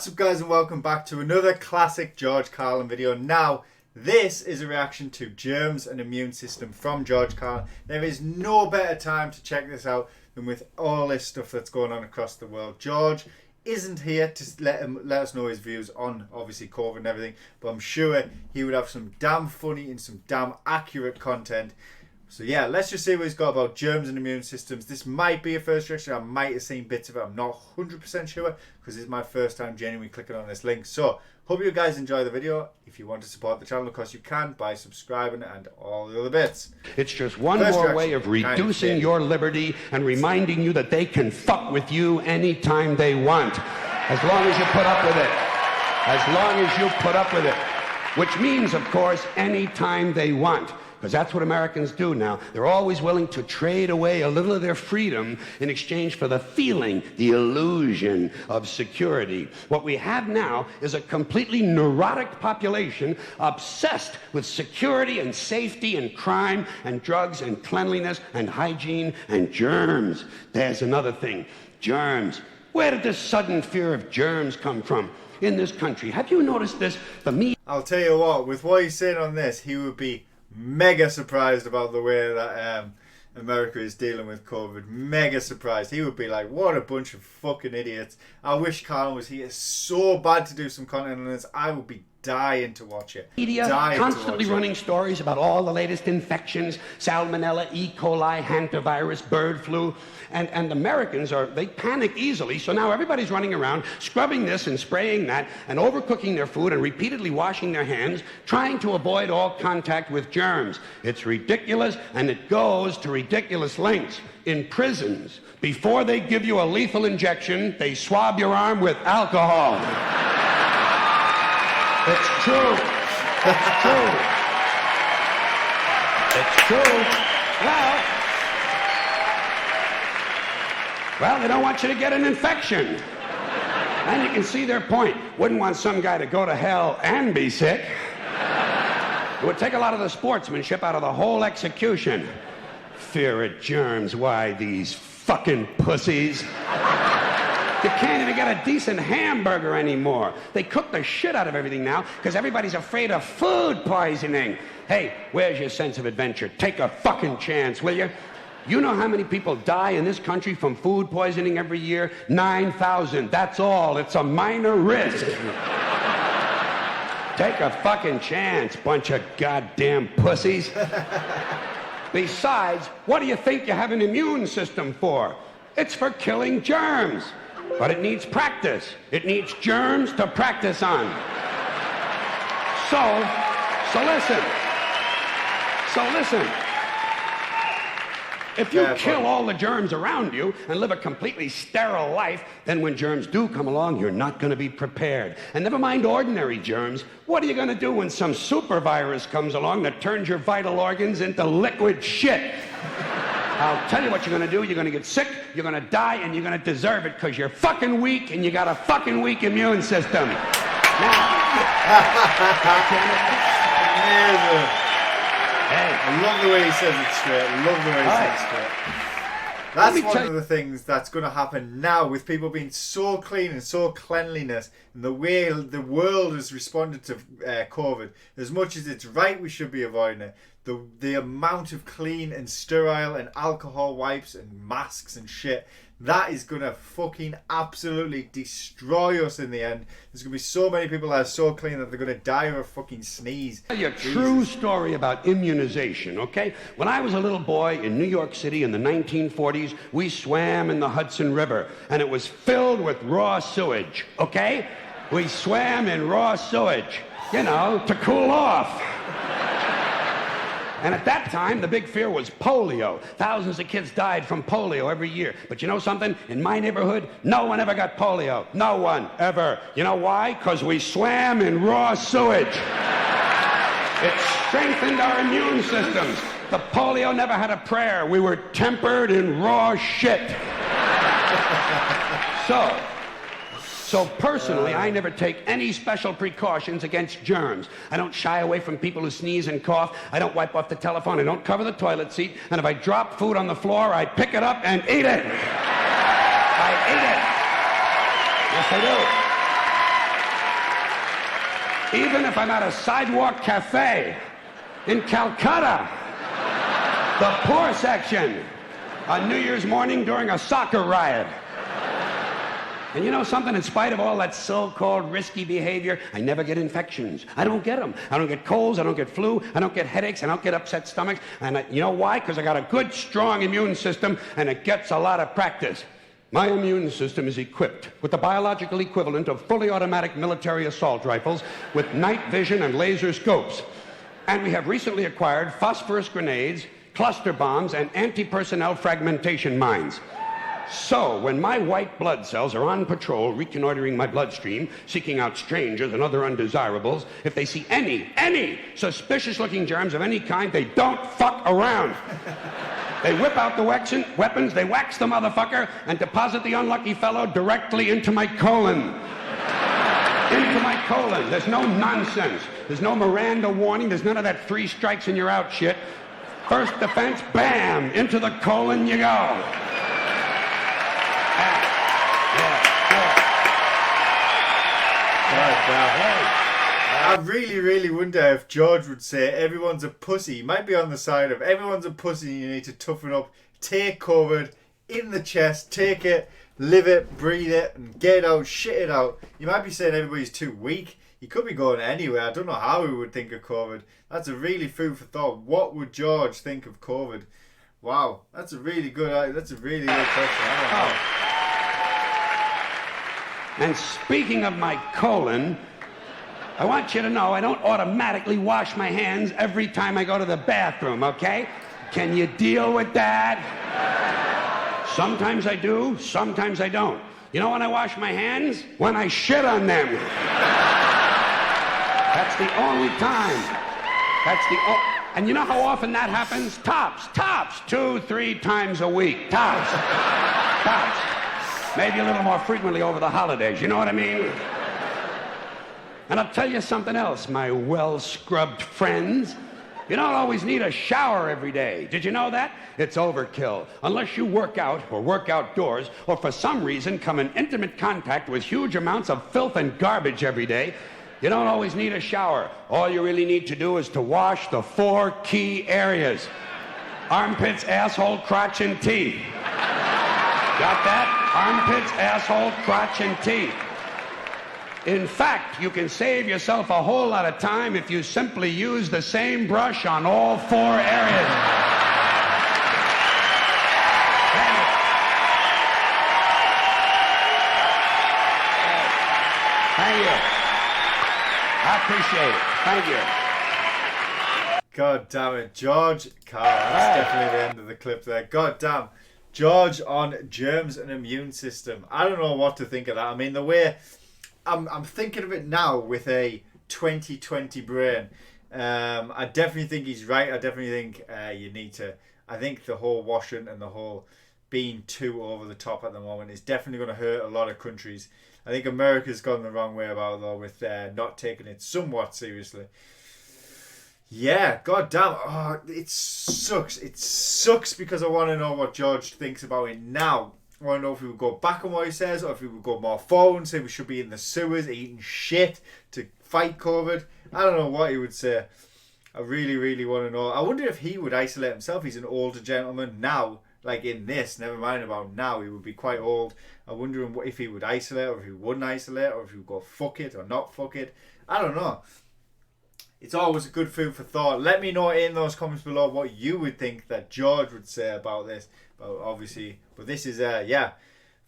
What's up guys, and welcome back to another classic George Carlin video. Now, this is a reaction to Germs and Immune System from George Carlin. There is no better time to check this out than with all this stuff that's going on across the world. George isn't here to let us know his views on obviously COVID and everything, but I'm sure he would have some damn funny and some damn accurate content. So yeah, let's just see what he's got about germs and immune systems. This might be a first reaction. I might have seen bits of it. I'm not 100% sure because this is my first time genuinely clicking on this link. So hope you guys enjoy the video. If you want to support the channel, of course you can by subscribing and all the other bits. It's just one more way of reducing your liberty and reminding you that they can fuck with you anytime they want. As long as you put up with it. As long as you put up with it. Which means, of course, anytime they want. Because that's what Americans do now. They're always willing to trade away a little of their freedom in exchange for the feeling, the illusion of security. What we have now is a completely neurotic population obsessed with security and safety and crime and drugs and cleanliness and hygiene and germs. There's another thing. Germs. Where did this sudden fear of germs come from in this country? Have you noticed this? I'll tell you what, with what he's saying on this, he would be mega surprised about the way that America is dealing with COVID. Mega surprised. He would be like, what a bunch of fucking idiots. I wish Carlin was here so bad to do some content on this. I would be dying to watch it. Media constantly running stories about all the latest infections, salmonella, E. coli, hantavirus, bird flu, and Americans they panic easily, so now everybody's running around scrubbing this and spraying that and overcooking their food and repeatedly washing their hands, trying to avoid all contact with germs. It's ridiculous, and it goes to ridiculous lengths. In prisons, before they give you a lethal injection, they swab your arm with alcohol. It's true. It's true. It's true. Well, they don't want you to get an infection. And you can see their point. Wouldn't want some guy to go to hell and be sick. It would take a lot of the sportsmanship out of the whole execution. Fear of germs. Why, these fucking pussies. You can't even get a decent hamburger anymore. They cook the shit out of everything now because everybody's afraid of food poisoning. Hey, where's your sense of adventure? Take a fucking chance, will you? You know how many people die in this country from food poisoning every year? 9,000. That's all. It's a minor risk. Take a fucking chance, bunch of goddamn pussies. Besides, what do you think you have an immune system for? It's for killing germs. But it needs practice. It needs germs to practice on. So listen. If you kill all the germs around you and live a completely sterile life, then when germs do come along, you're not going to be prepared. And never mind ordinary germs, what are you going to do when some super virus comes along that turns your vital organs into liquid shit? I'll tell you what you're going to do. You're going to get sick, you're going to die, and you're going to deserve it because you're fucking weak and you got a fucking weak immune system. Now, hey, I love the way he says it straight. I love the way he says it straight. That's one of the things that's going to happen now with people being so clean and so cleanliness, and the way the world has responded to COVID. As much as it's right we should be avoiding it, the amount of clean and sterile and alcohol wipes and masks and shit, that is going to fucking absolutely destroy us in the end. There's going to be so many people that are so clean that they're going to die of a fucking sneeze. I'll tell you a true story about immunization, okay? When I was a little boy in New York City in the 1940s, we swam in the Hudson River, and it was filled with raw sewage, okay? We swam in raw sewage, you know, to cool off. And at that time, the big fear was polio. Thousands of kids died from polio every year. But you know something? In my neighborhood, no one ever got polio. No one, ever. You know why? Because we swam in raw sewage. It strengthened our immune systems. The polio never had a prayer. We were tempered in raw shit. So personally, I never take any special precautions against germs. I don't shy away from people who sneeze and cough. I don't wipe off the telephone. I don't cover the toilet seat. And if I drop food on the floor, I pick it up and eat it. I eat it. Yes, I do. Even if I'm at a sidewalk cafe in Calcutta, the poor section, on New Year's morning during a soccer riot. And you know something? In spite of all that so-called risky behavior, I never get infections. I don't get them. I don't get colds. I don't get flu. I don't get headaches. I don't get upset stomachs. And you know why? Because I got a good, strong immune system, and it gets a lot of practice. My immune system is equipped with the biological equivalent of fully automatic military assault rifles with night vision and laser scopes. And we have recently acquired phosphorus grenades, cluster bombs, and anti-personnel fragmentation mines. So, when my white blood cells are on patrol, reconnoitering my bloodstream, seeking out strangers and other undesirables, if they see any suspicious-looking germs of any kind, they don't fuck around. They whip out the weapons, they wax the motherfucker, and deposit the unlucky fellow directly into my colon. Into my colon. There's no nonsense. There's no Miranda warning. There's none of that 3 strikes and you're out shit. First defense, bam, into the colon you go. I really wonder if George would say everyone's a pussy. He might be on the side of everyone's a pussy and you need to toughen up, take COVID in the chest, take it, live it, breathe it, and get it out, shit it out. You might be saying everybody's too weak. He could be going anywhere. I don't know how he would think of COVID. That's a really food for thought. What would George think of COVID? Wow, that's a really good question. I don't know. And speaking of my colon, I want you to know I don't automatically wash my hands every time I go to the bathroom, okay? Can you deal with that? Sometimes I do, sometimes I don't. You know when I wash my hands? When I shit on them. That's the only time. And you know how often that happens? Tops, 2-3 times a week. Tops. Maybe a little more frequently over the holidays, you know what I mean? And I'll tell you something else, my well-scrubbed friends. You don't always need a shower every day. Did you know that? It's overkill. Unless you work out or work outdoors or for some reason come in intimate contact with huge amounts of filth and garbage every day, you don't always need a shower. All you really need to do is to wash the 4 key areas. Armpits, asshole, crotch, and teeth. Got that? Armpits, asshole, crotch, and teeth. In fact, you can save yourself a whole lot of time if you simply use the same brush on all 4 areas. Thank you. I appreciate it. Thank you. God damn it, George Carlin. That's definitely the end of the clip there. God damn. George on germs and immune system. I don't know what to think of that. I mean, the way I'm thinking of it now with a 2020 brain. I definitely think he's right. I definitely think you need to. I think the whole washing and the whole being too over the top at the moment is definitely going to hurt a lot of countries. I think America's gone the wrong way about it though with not taking it somewhat seriously. Yeah, god damn. Oh, it sucks. It sucks because I want to know what George thinks about it now. I want to know if he would go back on what he says or if he would go more forward and say we should be in the sewers eating shit to fight COVID. I don't know what he would say. I really want to know. I wonder if he would isolate himself. He's an older gentleman now, like in this, never mind about now, he would be quite old. I wonder if he would isolate or if he wouldn't isolate or if he would go fuck it or not fuck it. I don't know. It's always a good food for thought. Let me know in those comments below what you would think that George would say about this. But obviously, but this is, yeah.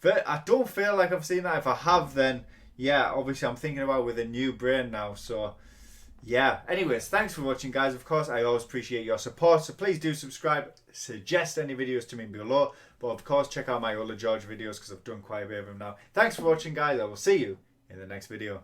I don't feel like I've seen that. If I have, then, yeah, obviously I'm thinking about it with a new brain now. So, yeah. Anyways, thanks for watching, guys. Of course, I always appreciate your support. So please do subscribe. Suggest any videos to me below. But of course, check out my other George videos because I've done quite a bit of them now. Thanks for watching, guys. I will see you in the next video.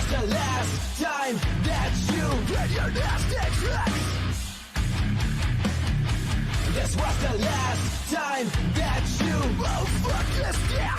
The last time that you read your nasty tracks. This was the last time that you, oh fuck this dick.